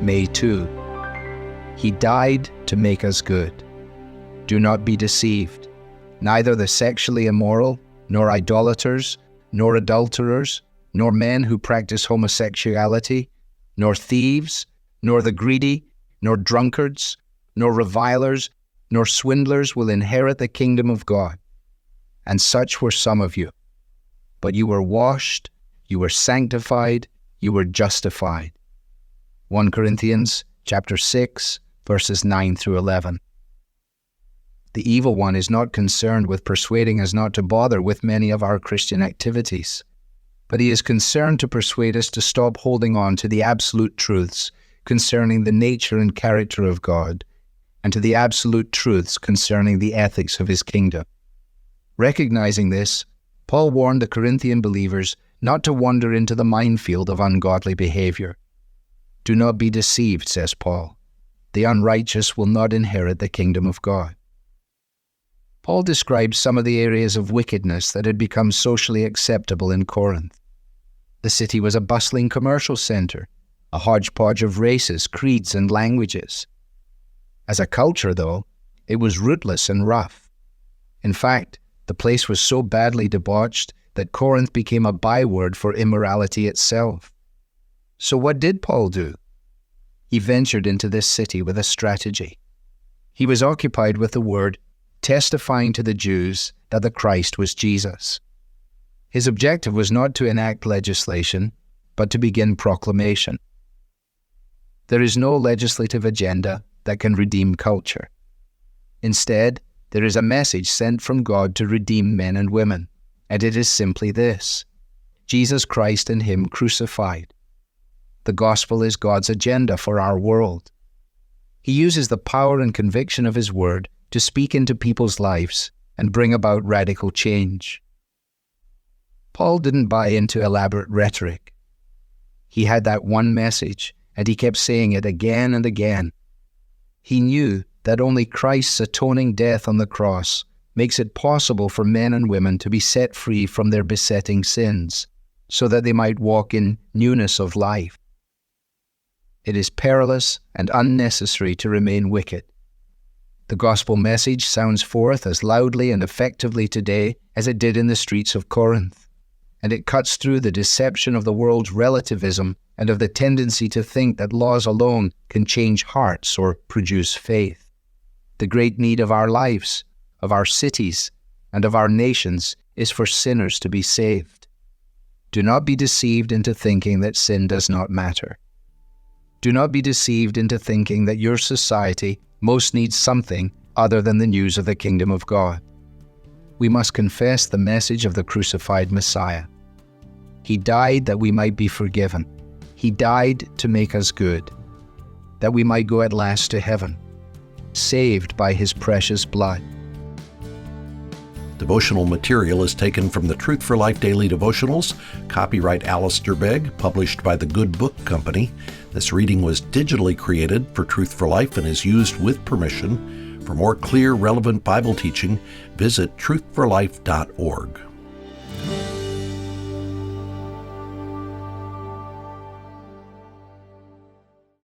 may too. He died to make us good. Do not be deceived. Neither the sexually immoral, nor idolaters, nor adulterers, nor men who practice homosexuality, nor thieves, nor the greedy, nor drunkards, nor revilers, nor swindlers will inherit the kingdom of God. And such were some of you. But you were washed, you were sanctified, you were justified. 1 Corinthians chapter 6, verses 9 through 11. The evil one is not concerned with persuading us not to bother with many of our Christian activities, but he is concerned to persuade us to stop holding on to the absolute truths concerning the nature and character of God, and to the absolute truths concerning the ethics of his kingdom. Recognizing this, Paul warned the Corinthian believers not to wander into the minefield of ungodly behavior. Do not be deceived, says Paul. The unrighteous will not inherit the kingdom of God. Paul describes some of the areas of wickedness that had become socially acceptable in Corinth. The city was a bustling commercial center, a hodgepodge of races, creeds, and languages. As a culture, though, it was rootless and rough. In fact, the place was so badly debauched that Corinth became a byword for immorality itself. So what did Paul do? He ventured into this city with a strategy. He was occupied with the word, testifying to the Jews that the Christ was Jesus. His objective was not to enact legislation, but to begin proclamation. There is no legislative agenda that can redeem culture. Instead, there is a message sent from God to redeem men and women, and it is simply this: Jesus Christ and Him crucified. The gospel is God's agenda for our world. He uses the power and conviction of His word to speak into people's lives and bring about radical change. Paul didn't buy into elaborate rhetoric. He had that one message, and he kept saying it again and again. He knew that only Christ's atoning death on the cross makes it possible for men and women to be set free from their besetting sins, so that they might walk in newness of life. It is perilous and unnecessary to remain wicked. The gospel message sounds forth as loudly and effectively today as it did in the streets of Corinth, and it cuts through the deception of the world's relativism and of the tendency to think that laws alone can change hearts or produce faith. The great need of our lives, of our cities, and of our nations is for sinners to be saved. Do not be deceived into thinking that sin does not matter. Do not be deceived into thinking that your society most needs something other than the news of the kingdom of God. We must confess the message of the crucified Messiah. He died that we might be forgiven. He died to make us good, that we might go at last to heaven, saved by His precious blood. Devotional material is taken from the Truth for Life Daily Devotionals, copyright Alistair Begg, published by the Good Book Company. This reading was digitally created for Truth for Life and is used with permission. For more clear, relevant Bible teaching, visit truthforlife.org.